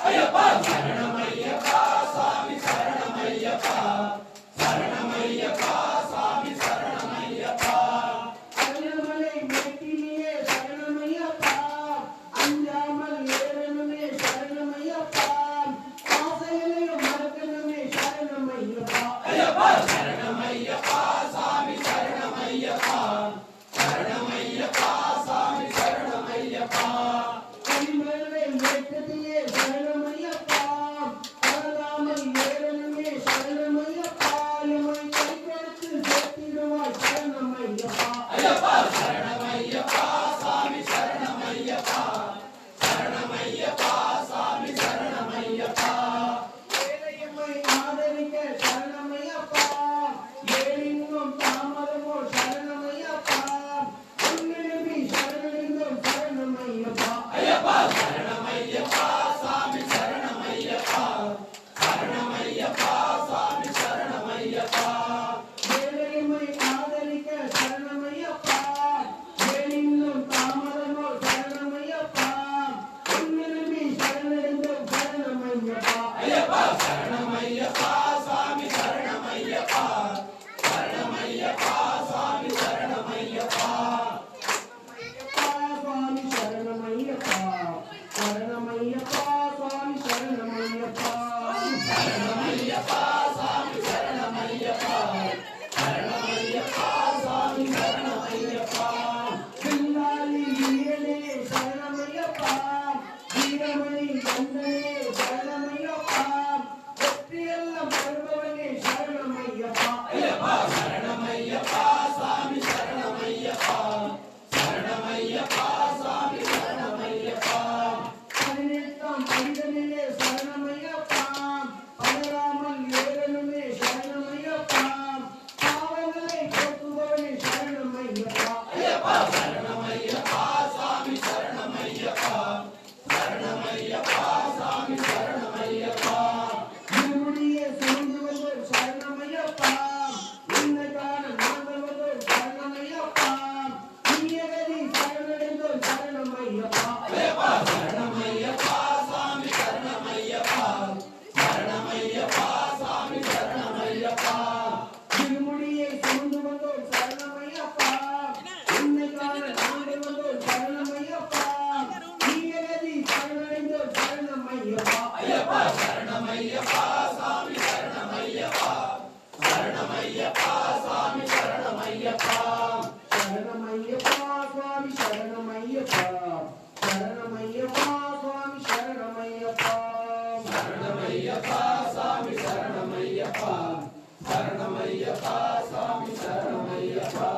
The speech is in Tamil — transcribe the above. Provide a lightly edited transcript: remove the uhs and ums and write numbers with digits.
ஐயப்பா சரணமையப்பா சாமி சரணமையப்பா சரணமையப்பா சாமி சரணமையப்பா அண்ணாமலை மேட்டிலே சரணமையப்பா அஞ்சாமல் ஏறணுமே சரணமையப்பா ஆசைகளை மறக்கணுமே சரணமையப்பா ஐயப்பா சரணமையப்பா சாமி சரணமையப்பா சரணமையப்பா சாமி சரணமையப்பா கனிமலை மேட்டத்திலே சரணமையப்பா அறதாமல் ஏறணுமே சரணமையப்பா எம்மை கைகொடுத்து சேர்த்திடுவாய் சரணமையப்பா ஐயப்பா சரணமையப்பா சாமி சரணமையப்பா சரணமையப்பா சாமி சரணமையப்பா ஏழையம்மை ஆதரிக்க சரணமையப்பா ஏழினும் தாமதமோ சரணமையப்பா உன்னிடமே சரணடைந்தோம் சரணமையப்பா ஐயப்பா சரணமையப்பா சாமி சரணமையப்பா சரணமையப்பா சாமி சரணமையப்பா ஏழையம்மை ஆதரிக்க சரணமையப்பா ஏழினும் தாமதமோ சரணமையப்பா உன்னிடமே சரணடைந்தோம் சரணமையப்பா ஐயப்பா சரணமையப்பா சாமி சரணமையப்பா சரணமையப்பா சாமி சரணமையப்பா சுவாமி சரணமையப்பா சரணமையப்பா சுவாமி சரணமையப்பா சரணமையப்பா சாமி சரணமையப்பா சரணமையப்பா சாமி சரணமையப்பா பில்லாலி வீரனே சரணமையப்பா வீரமணி கந்தனே சரணமையப்பா வெற்றியெல்லாம் தருபவனே சரணமையப்பா ஐயப்பா சரணமையப்பா சாமி சரணமையப்பா சரணமையப்பா சாமி சரணமையப்பா 18ஆம் படிதனிலே சரணமையப்பா பலராமல் ஏறணுமே சரணமையப்பா பாவங்களை போக்குபவனே சரணமையப்பா ஐயப்பா சரணமையப்பா சாமி சரணமையப்பா சரணமையப்பா சாமி சரணமையப்பா இருமுடிய சுமந்து வந்தோர் சரணமையப்பா உன்னை காண நாங்கள் வந்தோர் சரணமையப்பா நீயகதி சரணடைந்தோர் சரணமையப்பா ஐயப்பா சரணமையப்பா சாமி சரணமையப்பா சரணமையப்பா சாமி சரணமையப்பா இருமுடியை சுமந்து வந்தோர் சரணமையப்பா உன்னை காண நாங்கள் வந்தோர் சரணமையப்பா நீயகதி சரணடைந்தோர் சரணமையப்பா ஐயப்பா சரணமையப்பா சாமி சரணமையப்பா சரணமையப்பா சாமி சரணமையப்பா சரணமையப்பா சுவாமி சரணமையப்பா சரணமையப்பா சுவாமி சரணமையப்பா சரணமையப்பா சாமி சரணமையப்பா சரணமையப்பா சாமி சரணமையப்பா